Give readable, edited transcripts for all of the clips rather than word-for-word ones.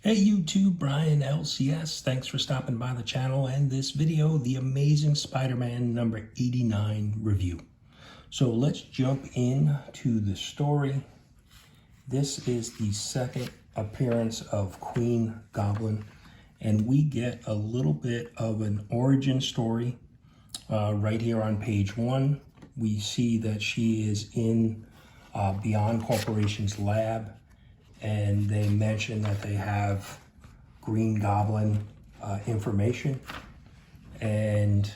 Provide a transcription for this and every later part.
Hey YouTube, Brian LCS. Thanks for stopping by the channel and this video, the Amazing Spider-Man number 89 review. So let's jump in to the story. This is the second appearance of Queen Goblin, and we get a little bit of an origin story right here on page 1. We see that she is in Beyond Corporation's lab, and they mention that they have Green Goblin information, and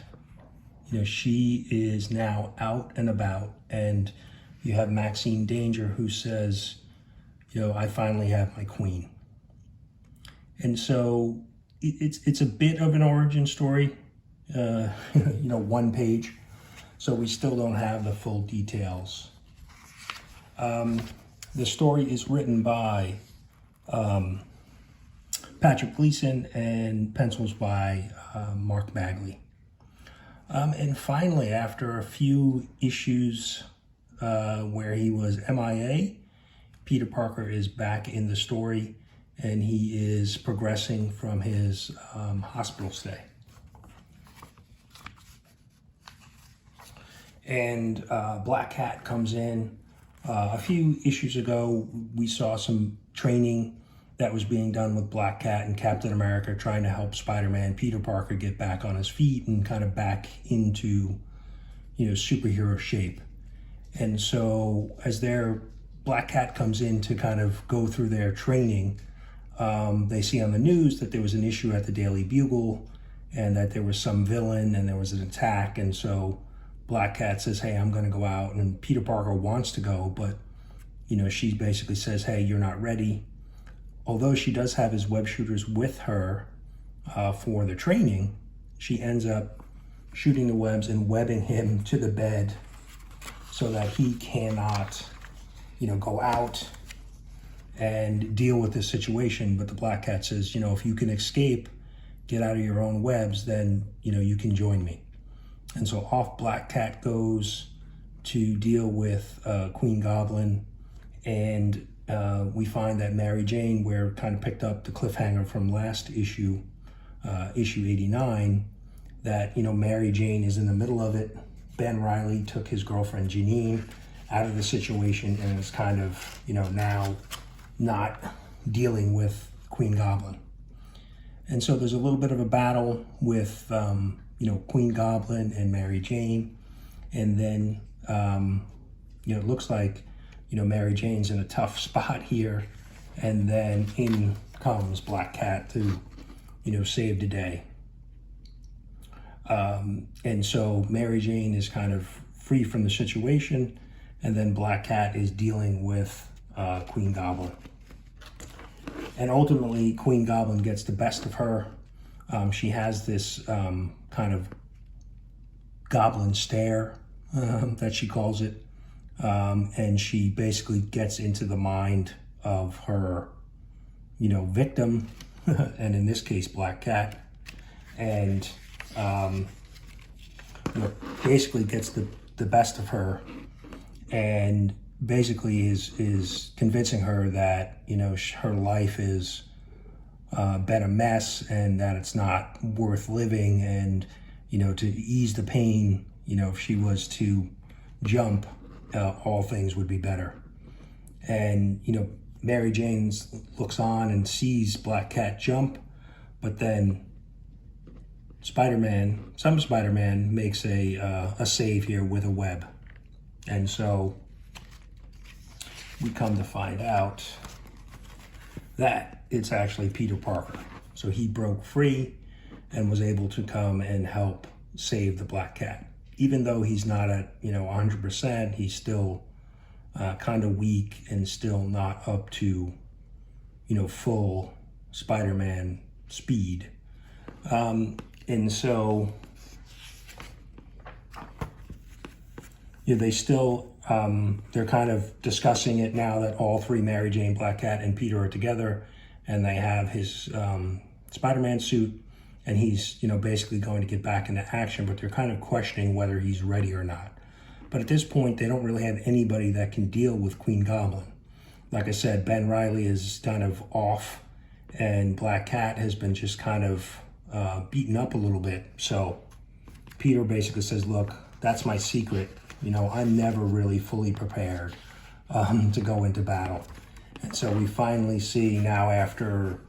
she is now out and about, and you have Maxine Danger who says, I finally have my queen. And so it's a bit of an origin story, 1 page, so we still don't have the full details. The story is written by Patrick Gleason and pencils by Mark Bagley. And finally, after a few issues where he was MIA, Peter Parker is back in the story, and he is progressing from his hospital stay. And Black Cat comes in. A few issues ago, we saw some training that was being done with Black Cat and Captain America trying to help Spider-Man, Peter Parker, get back on his feet and kind of back into, superhero shape. And so as Black Cat comes in to kind of go through their training, they see on the news that there was an issue at the Daily Bugle and that there was some villain and there was an attack. And so Black Cat says, hey, I'm going to go out, and Peter Parker wants to go, but, she basically says, hey, you're not ready. Although she does have his web shooters with her for the training, she ends up shooting the webs and webbing him to the bed so that he cannot, go out and deal with this situation. But the Black Cat says, if you can escape, get out of your own webs, then, you can join me. And so off Black Cat goes to deal with Queen Goblin, and we find that Mary Jane, where kind of picked up the cliffhanger from last issue, issue 89, that, Mary Jane is in the middle of it. Ben Reilly took his girlfriend Janine out of the situation and is kind of, now not dealing with Queen Goblin. And so there's a little bit of a battle with Queen Goblin and Mary Jane, and then it looks like Mary Jane's in a tough spot here, and then in comes Black Cat to save the day. And so Mary Jane is kind of free from the situation, and then Black Cat is dealing with Queen Goblin, and ultimately Queen Goblin gets the best of her. She has this kind of goblin stare that she calls it, and she basically gets into the mind of her, victim, and in this case, Black Cat, and basically gets the best of her, and basically is convincing her that her life is been a mess and that it's not worth living, and to ease the pain, if she was to jump, all things would be better. And Mary Jane looks on and sees Black Cat jump, but then Spider-Man makes a save here with a web, and so we come to find out that it's actually Peter Parker. So he broke free and was able to come and help save the Black Cat. Even though he's not at 100%, he's still kind of weak and still not up to full Spider-Man speed. And so they still they're kind of discussing it now that all three, Mary Jane, Black Cat, and Peter, are together, and they have his Spider-Man suit, and he's basically going to get back into action, but they're kind of questioning whether he's ready or not. But at this point, they don't really have anybody that can deal with Queen Goblin. Like I said, Ben Reilly is kind of off and Black Cat has been just kind of beaten up a little bit. So Peter basically says, look, that's my secret. You know, I'm never really fully prepared to go into battle. And so we finally see now, after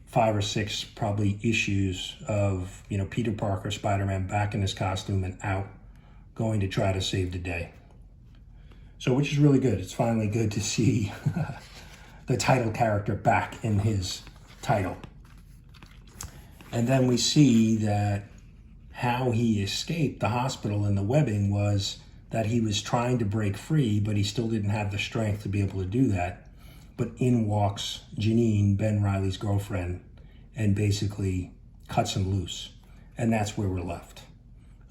5 or 6 probably issues of, you know, Peter Parker, Spider-Man, back in his costume and out, going to try to save the day. So, which is really good. It's finally good to see the title character back in his title. And then we see that how he escaped the hospital and the webbing was that he was trying to break free, but he still didn't have the strength to be able to do that. But in walks Janine, Ben Reilly's girlfriend, and basically cuts him loose. And that's where we're left.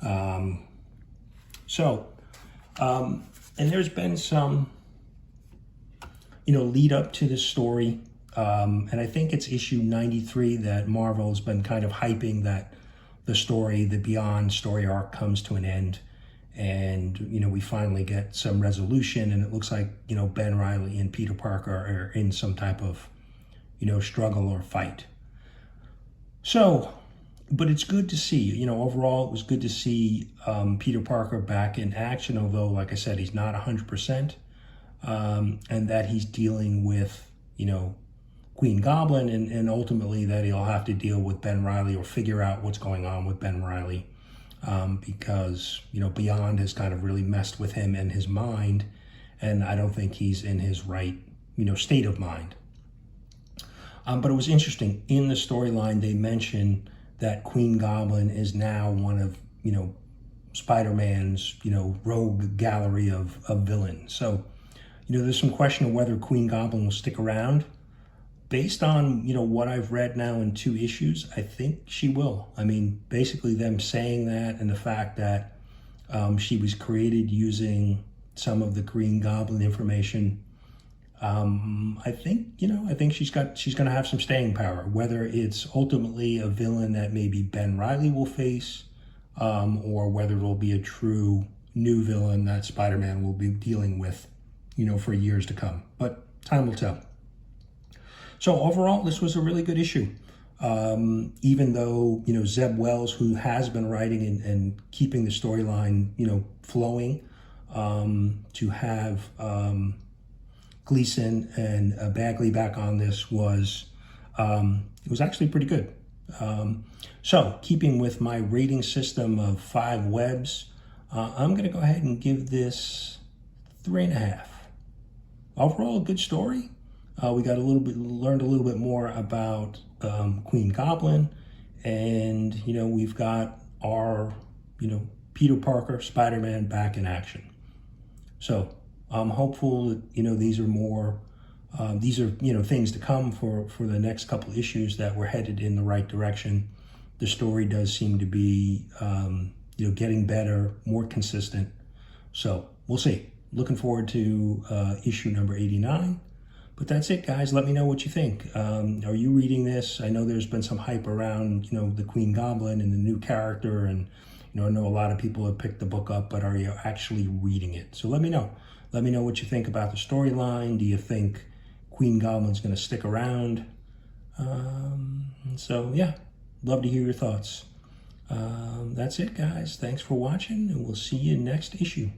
And there's been some, you know, lead up to this story. And I think it's issue 93 that Marvel's been kind of hyping that the story, the Beyond story arc, comes to an end. And, you know, we finally get some resolution, and it looks like, you know, Ben Reilly and Peter Parker are in some type of, you know, struggle or fight. So, but it's good to see, you know, overall, it was good to see Peter Parker back in action, although, like I said, he's not 100%, and that he's dealing with, you know, Queen Goblin, and ultimately that he'll have to deal with Ben Reilly or figure out what's going on with Ben Reilly, because, you know, Beyond has kind of really messed with him and his mind, and I don't think he's in his right, you know, state of mind. But it was interesting, in the storyline, they mention that Queen Goblin is now one of, you know, Spider-Man's, you know, rogue gallery of villains. So, you know, there's some question of whether Queen Goblin will stick around. Based on, you know, what I've read now in 2 issues, I think she will. I mean, basically them saying that, and the fact that she was created using some of the Green Goblin information, I think, you know, I think she's going to have some staying power. Whether it's ultimately a villain that maybe Ben Reilly will face, or whether it'll be a true new villain that Spider-Man will be dealing with, you know, for years to come. But time will tell. So overall, this was a really good issue. Even though, you know, Zeb Wells, who has been writing and keeping the storyline, you know, flowing, to have Gleason and Bagley back on this was, it was actually pretty good. So keeping with my rating system of 5 webs, I'm going to go ahead and give this 3.5. Overall, a good story. We got learned a little bit more about Queen Goblin, and, you know, we've got our, you know, Peter Parker, Spider-Man back in action. So I'm hopeful that, you know, these are, you know, things to come for the next couple issues, that we're headed in the right direction. The story does seem to be, you know, getting better, more consistent. So we'll see. Looking forward to issue number 89. But that's it, guys. Let me know what you think. Are you reading this? I know there's been some hype around, you know, the Queen Goblin and the new character, and, you know, I know a lot of people have picked the book up, but are you actually reading it? So let me know. Let me know what you think about the storyline. Do you think Queen Goblin's going to stick around? So yeah, love to hear your thoughts. That's it, guys. Thanks for watching, and we'll see you next issue.